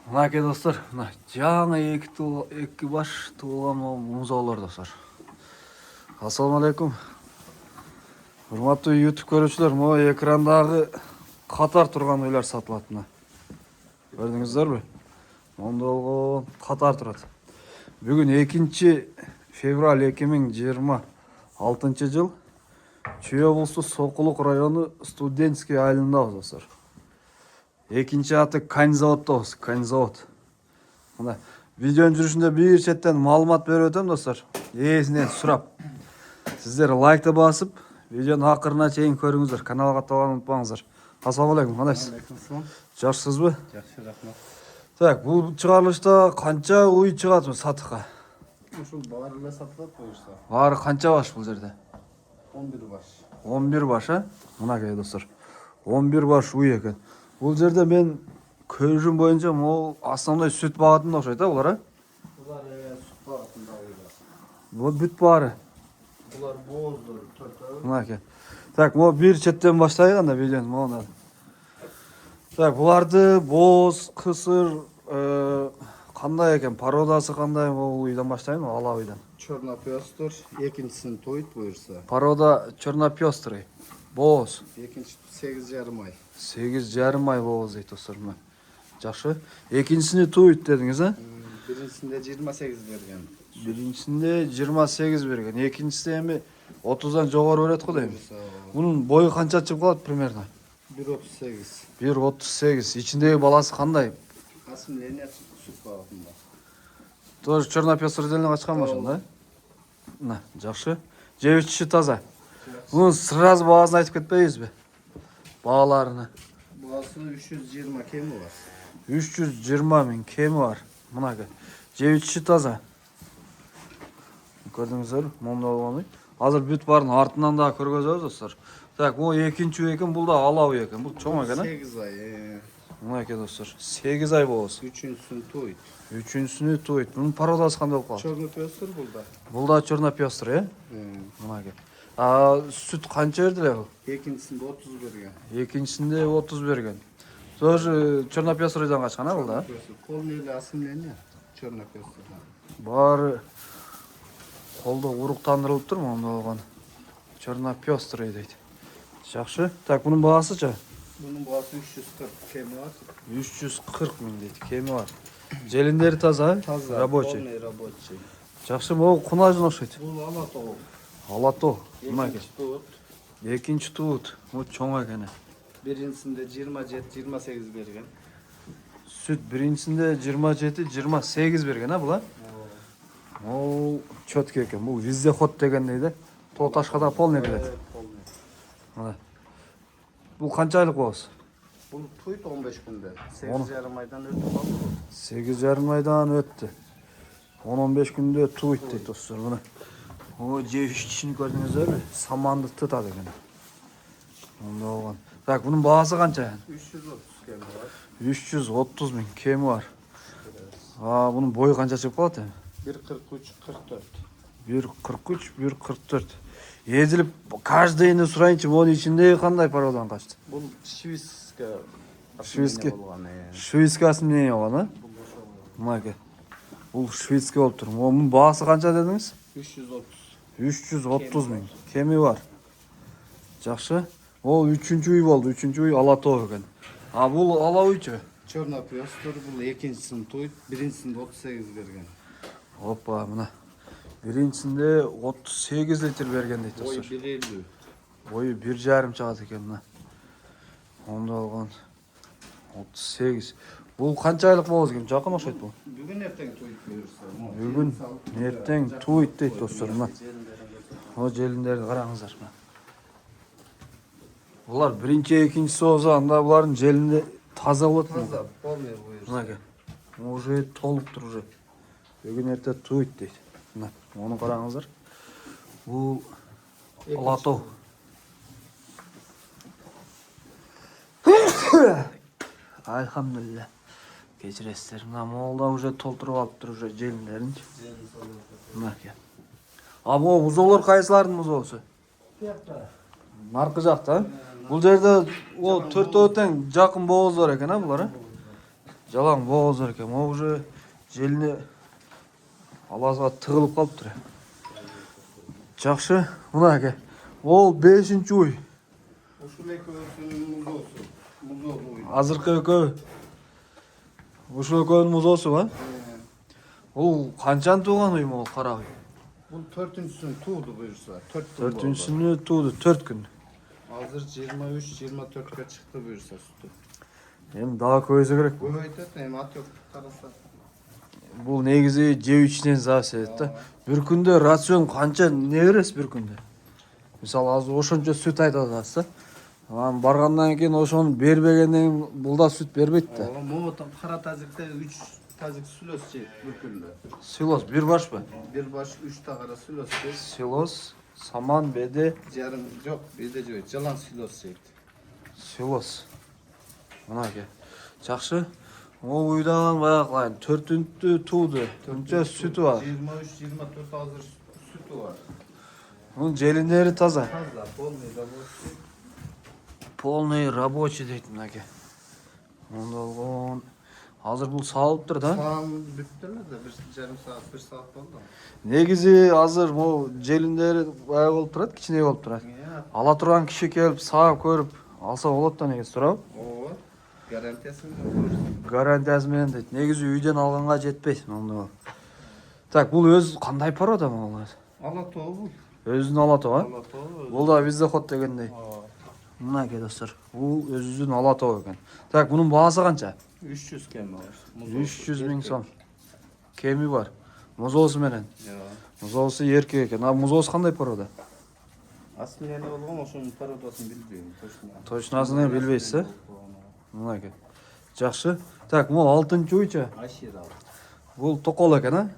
Мынакей достар, мына жаңа эки баш туылган музоолор достар. Ассаламу алейкум. Урматтуу YouTube көрүүчүлөр, могу экрандагы катар турган үйлөр сатылат мына. Көрдүңүздөрбү? Монда болгон катар турат. Бүгүн 2 февраль 2026 жыл. Чүй облусу Сокулук району Студентский айылындабыз достар. Экинчи аты Канзаводдобуз, Канзавод. Мына видеонун жүрүшүндө бир четтен маалымат берип өтөм достар. Ээсинен сурап. Сиздер лайкты басып, видеонун акырына чейин көрүңүздөр. Каналга катталганды унутпаңыздар. Ассаламу алейкум, кандайсыз? Алейкум. Жакшысызбы? Жакшы, рахмат. Так, бул чыгарылышта канча уй чыгат сатыкка? Ушул баары эле сатылат буюрса. Баары канча баш бул жерде? 11 баш. 11 баш, а? Мынакей достар. 11 баш уй экен. Бул жерде мен көрүшүм боюнча могу основной сүт багатында окшойт, а булар, а? Булар сүт багатында уйлар. Бул бүт баары. Булар бооздор, төртөө. Мынакей. Так, могу бир четтен баштайлы анда видеону могу. Так, буларды бооз, кысыр, кандай экен, породасы кандай могу уйдан баштайбы, ала уйдан. Чернопёстор, экинчисин тоyut буюрса. Порода чернопёстрый. Бооз. Экинчи 8,5 ай. 8,5 ай бооз дейт достор. Жакшы. Экинчисини туйт дедиңиз, а? Биринчисинде 28 берген. Биринчисинде 28 берген. Экинчисинде эми 30дан жогору берет го дейм. Буюрса Мунун бою канча чыгып калат примерно? 1,38. 1,38. Ичиндеги баласы кандай? Асым ленет сүт багатында. Тоже чернопёстр делине качкан башын, да? На, жакшы. Жеп ичиши таза. Мунун сразу баасын айтып кетпейбизби? Бааларыны. Баасы 320 кеми бар. 320 миң кеми бар. Мынакей. Жеп ичиши таза. Көрдүңүздөрбү? Момда болгону. Азыр бүт барын артынан да көргөзөбүз достор. Так, бул экинчи үй экен, бул да ала үй экен. Бул чоң экен, а? 8 ай. Мынакей достор. 8 ай болобуз. Үчүнчүсүн тоyut. Үчүнчүсүнү туйт. Мунун породасы кандай болуп калат? Чернопёстор булда. Бул да чернопёстр, э? Мынакей. Сүт канча берди эле бул? Экинчисинде 30 берген. Экинчисинде 30 берген. Тоже чернопёстрыйдан качкан, а бул да? Полный эле асымлене. Чернопёстордан. Баары колдо уруктандырылыптыр монда болгон. Чернопёстрый дейт. Жакшы. Так, мунун баасычы? Bunun boğazı 340 kemi var. 340 миң дейт. Кеми бар. Желиндери таза, Таза. рабочий. Полный рабочий. Жакшы, могу кунажын окшойт. Bu Alatol. Алато. Мынакей. Екінші tuğut. Экинчи туут. Бул чоң экен. Birincisinde 27-28 bergen. Süt birincisinde 27-28 берген, а була? Ол чөткө экен. Бул вездеход дегендей да. Тоо ташка да полный келет. Polный. Мына. Бул канча айлык болобуз? Bu tuğut 15 günde. 8,5 aydan ötüp aldı bu. 8,5 айдан өттү. 10-15 күндө туйт дейт достор. Мына. О, жеп ичишин көрдүңүздөрбү? Саманды тытат экен. Монда болгон. Так, бунун баасы канча? 330 kemi var. 330 миң кеми бар. Бунун бою канча чыгып калат эми? 1,43-44. 1,43, 1,44. Езилип каждыйын сурайынчы, монун ичиндеги кандай породадан качты? Bu Şiviska. Şiviski. Bolğan. Швейцкасы эмне болгон, а? Мынакей. Бул швейцкий болуп тур. Мунун баасы канча дедиңиз? 330. 330 миң кеми бар. Жакшы. Ол 3-чү үй болду. 3-чү үй Алатоо экен. Бул ала үйчү? Чернопёстор bu ikincisini tuğut. Birincisinde 38 bergen. Опа, мына. Биринчисинде 38 литр берген дейт Boyu достор. 1,50. Бою 1,5 чыгат экен мына. Онда болгон 38. Бул канча айлык болобуз экен? Жакын окшойт бул. Bugün erten tuğut buyursa. Бүгүн эртең туйт дейт достор мына. О желиндерди караңыздар мына. Булар биринчи, экинчиси болсо анда булардын желинде таза болот му? Таза, полный buyursa. Мынакей. Уже толуптур уже. Бүгүн эрте туйт дейт. Мына, муну караңыздар. Бул Алатоо. Альхамдулилля. Кечиресиздер. Мына молда уже толтуруп алыптыр уже желиндеринчи. Мынакей. Могу музоолор кайсылардын музоосу? Наркы жакта. Бул жерде о төртөө тең жакын бооздор экен, а булар, а? жалаң боğaz екен. Ол уже желіне алазға тығылып қалыптыр. Жақшы, мына әке. Ол 5-ші үй. Ушул экөөсүнүн музоосу. Музоо үй. Азыркы экөө. Ушул экөөнүн музоосу ба? Ол канчаны тууган үй могул кара үй? Бул 4-сүн тууду буюрса. 4-сүнү тууду 4 күн. Азыр 23-24 чыкты буюрса сүтү. Эми дагы көбөйсө керек. Көбөйтөт, эми ат өп караса. Бул негизи жеп ичинен зависит да. Бир күндө рацион канча не бересиз бир күндө? Мисалы азыр ошончо сүт айтып атасыз да. Анан баргандан кийин ошону бербегенден кийин бул да сүт бербейт да. Могу кара тазикте 3 тазик сүлөс жейт бир күндө. Силос бир башпы? Бир баш 3 тагара сүлөс жейт. Силос, саман, беде, Жарым жок, беде жейт. Жалаң сүлөс жейт. силос. Мына ке. Жакшы. Могу уйдаган баягы 4-түнтү тууду. Мынча сүтү бар. 23-24 азыр сүтү бар. Мунун желиндери таза. Таза, полный рабочий. Полный рабочий дейт мынаке. Онда болгон. Азыр бул саалыптыр да. Саам бүттү эле да, 1,5 саат, 1 саат болду. Негизи азыр могу желиндери баягы болуп турат, кичине болуп турат. Ала турган киши келип саап көрүп алса болот да негизи туурабы? Ооба. Гарантиясы менен. Гарантиясы менен дейт. Негизи үйдөн алганга жетпейт монду. Так, бул өз кандай порода могу? Ала тоо бул. Өзүнүн ала тоо, а? Ала тоо. Бул да бизде хот дегендей. Мынаке достор. Бул өзүнүн ала тоо экен. Так, мунун баасы канча? 300 кем бар. 300 000 сом. Кеми бар. Музоосу менен. Музоосу эркек экен. А музоосу кандай порода? Аслы эле болгон ошонун пародасын билбейм, точно. Точносын билбейсиз, э? Мынаке. Жакшы. Так, могу 6-чы уйчу. Ашир ал. Бул токол экен, а?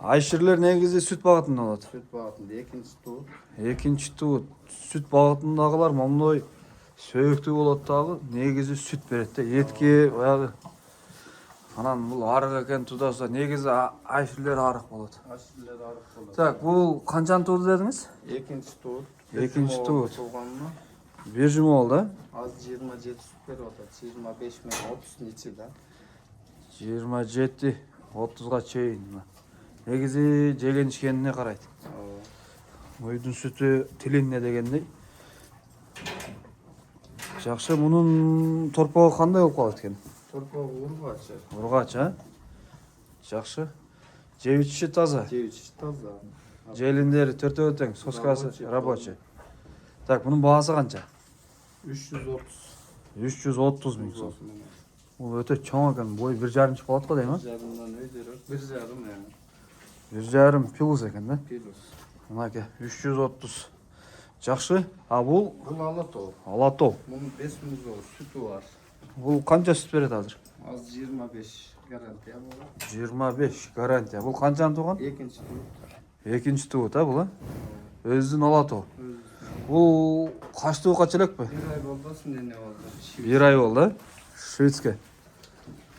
Айширлер негизи сүт багытында болот. Сүт багытында экинчи туу. Экинчи туу сүт багытындагылар момдой сөйөктүү болот дагы, негизи сүт берет да. Этке баягы. Анан бул арык экен тудаса, негизи айширлер арык болот. Аширлер арык болот. Так, бул канчаны тууду дедиңиз? Экинчи туу. Экинчи туу. Тууганына Бир жума болду, да? аз 27 сүт берип атат. 25 мен 30 ичи да. 27-30га чейин. Негизи жеген ичкенине карайт. Үйдүн сүтү тилине дегендей. Жакшы, мунун торпогу кандай болуп калат экен? Торпогу ургач. Ургач, а? Жакшы. Жеп ичиши таза. Жеп ичиши таза. Желиндери төртөө тең, соскасы рабочий. Так, мунун баасы канча? 330. 330 000 сом. Бул өтө чоң экен, бой 1,5 болот го дейм, а? 1,5 өйдөрөк. 1,5 эми. 1,5 плюс экен да? Плюс. Мынаке 330. Жакшы. А бул Бул ала тоо. ала тоо. Мунун 5 музоо сүтү бар. Бул канча сүт берет азыр? Az 25 гарантия болот. 25 гарантия. Бул канчаны тууган? Экинчи туу. Экинчи туу, да бул, а? Өзүнүн ала тоо. Бул кач туукка элекпи? 1 ай болду, эмне болду? 1 ай болду, а? Шведский.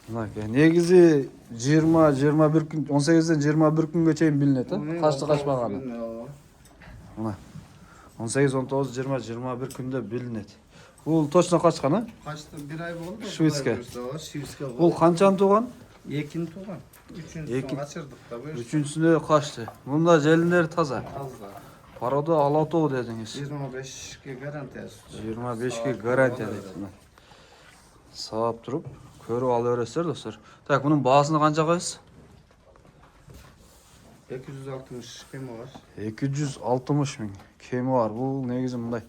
Мынаке. Негизи 20-21 күн, 18ден 21 күнгө чейин билинет, а? Качты качпаганы. Мына. 18-19-20-21 күндө билинет. Бул точно качкан, а? Качты 1 ай болду. Шведский. Шведский. Бул канчаны тууган? Экинчи тууган. Үчүнчүсүн качырдык да бу. Үчүнчүсүнө качты. Мында желиндери таза. Таза. Порода ала тоо дедиңиз. 25 гарантия. 25 гарантия дейт. Саап туруп көрүп ала бересиздер достор. Так, мунун баасын канча коесуз? 260 кем бар. 260 000 кеми бар. Бул негизи мындай.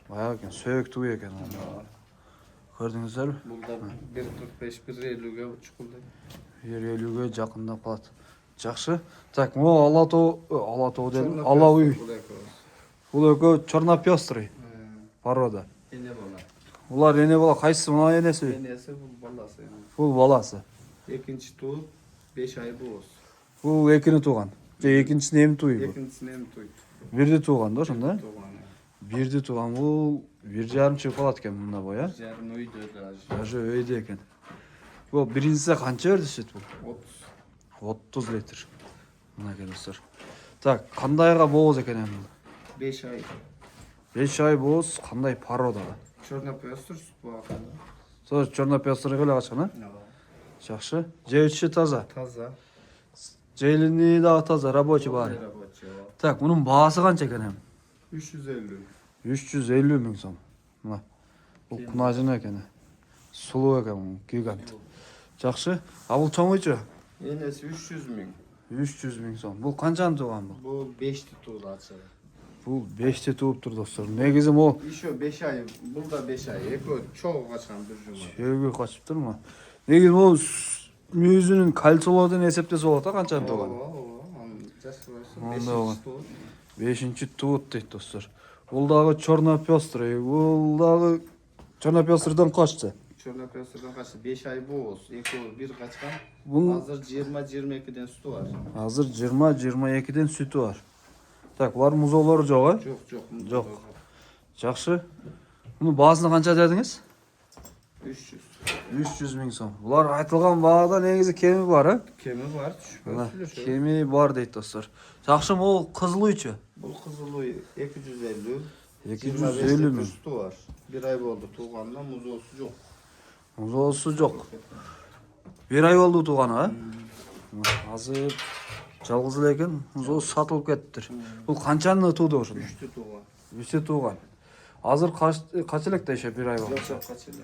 Баягы экен, сөйөктүү экен. Көрдүңүздөрбү? Бул да 1.45-1.50ге чукулдай. 1.50ге жакындап калат. Жакшы. Так, могу ала тоо дедим. Ала уй. Бул экөө черно-пёстрый порода. Эне бала. Булар эне бала, кайсы мына энеси? Энеси бул баласы. Бул баласы. Экинчи туу 5 ай боз. Бул экини тууган. Же экинчисин эми тууйбу? Экинчисин эми туйт. Бирди тууган да ошондо? Тууган. Бирди тууган. Бул 1,5 жыл калат экен мында бой, а? Жарым өйдө Даже өйдө экен. Бул биринчисе канча берди сүт бул? 30 литр. Мына достор. Так, кандайга боз экен эми бул? 5 ай. 5 ай боз, кандай породага? Черно-пёстр сүт багатында. Sonra черно-пестрый эле качан, а? Жакшы. Жеүчү таза. Таза. Желини дагы таза, рабочий бар. Рабочий. Так, мунун баасы канча экен эми? 350. 350 миң сом. Мына. Бул кунажын экен. Сулуу экен, гигант. Жакшы. А бул чоңуйчу? Энеси 300 миң. 300 миң сом. Бул канчаны тууган бул? Бул 5-ти туулачы. Бул 5ти тууптур достор. Негизи могу Еще 5 ай, бул да 5 ай. Экөө чогуу качкан бир жума. сөөгө качыптырмы? Негизи могу мүйүзүнүн кальциолордон эсептесе болот а канчаны тууган. Онда 5-чи туут дейт достор. Бул дагы черно-пестрый. Бул дагы черно-пестрыйдан качты. Черно-пестрыйдан качты 5 ай боз. Экөө бир качкан. Бул Азыр 20-22ден сүтү бар. азыр 20-22ден сүтү бар. Так, булар музоолору жок, а? Жок. Жок. Жакшы. Мунун баасына канча дедиңиз? 300. 300 миң сом. Булар айтылган баада негизи кеми бар, а? Кеми бар, түшпөсүлөр. Кеми бар дейт достор. Жакшы, могу кызылуйчу. Бул кызылый 250. 250 миң. Сүтү бар. Бир ай болду туугандан, музоосу жок. Музоосу жок. Бир ай болду тууганы, а? Азыр жалгыз эле экен, музоосу сатылып кетиптир. Бул канчаны тууду ошондо? 3-тү тууган. 3 тууган. Азыр кача элек дешет бир ай болду. Жок, качылы.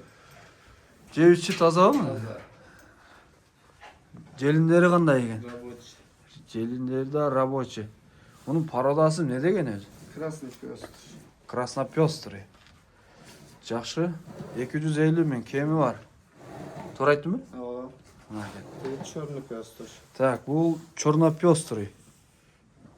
Жеүчү тазабы? Таза. Желиндери кандай экен? Рабочий. Желиндери да рабочий. Мунун пародасы эмне деген өзү? Красный пёс. Краснопёстрый. Жакшы. 250 миң кеми бар. Туура айттымбы? Ооба. Бул чёрный пёс. Так, бул черно-пёстрый.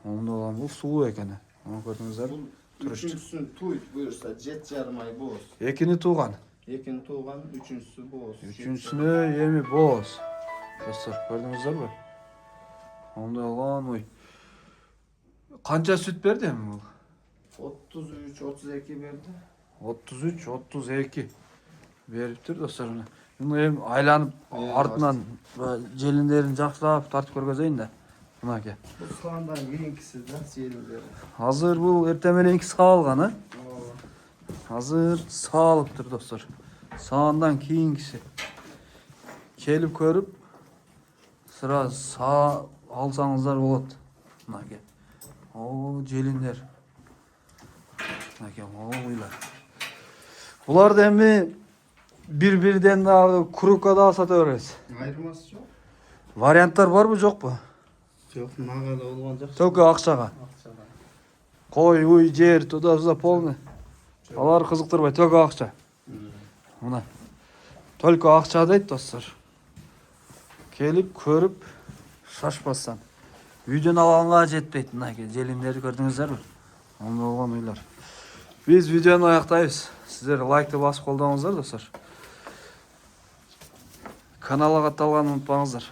Ондо бул сулуу экен. Аны көрдүңүздөр. Бул үчүнчүсүн туйт буюрса 7,5 ай боз. Экини тууган. Экини тууган, үчүнчүсү боз. Үчүнчүсүнө эми боз. Достор, көрдүңүздөрбү? Ондой болгон ой. Канча сүт берди эми бул? 33-32 берди. 33-32 бериптир достор. Муну эми айланып артынан желиндерин жакшылап тартып көргөзөйүн да. Мынаке. Бул саандан кийинкиси да желиндер. Азыр бул эртең мененки саалган, а? Ооба. Азыр саалыптыр достор. Саандан кийинкиси. Келип көрүп сразу алсаңыздар болот. Мынаке. О, желиндер. Мынаке, ойлар. Буларды эми бир-бирден дагы крупка да сата беребиз. Айырмасы жок. Варианттар барбы, жокпу? Жок, мага да болгон жок. Только акчага. Кой, уй, жер, туда-сюда полный. Алар кызыктырбайт, только акча. Мына. Только акча дейт достор. Келип көрүп шашпастан. Үйдөн алганга жетпейт мынаке, желиндерди көрдүңүздөрбү? Ондой болгон уйлар. Биз видеону аяктайбыз. Сиздер лайкты басып колдоңуздар достор. Каналга катталганды унутпаңыздар.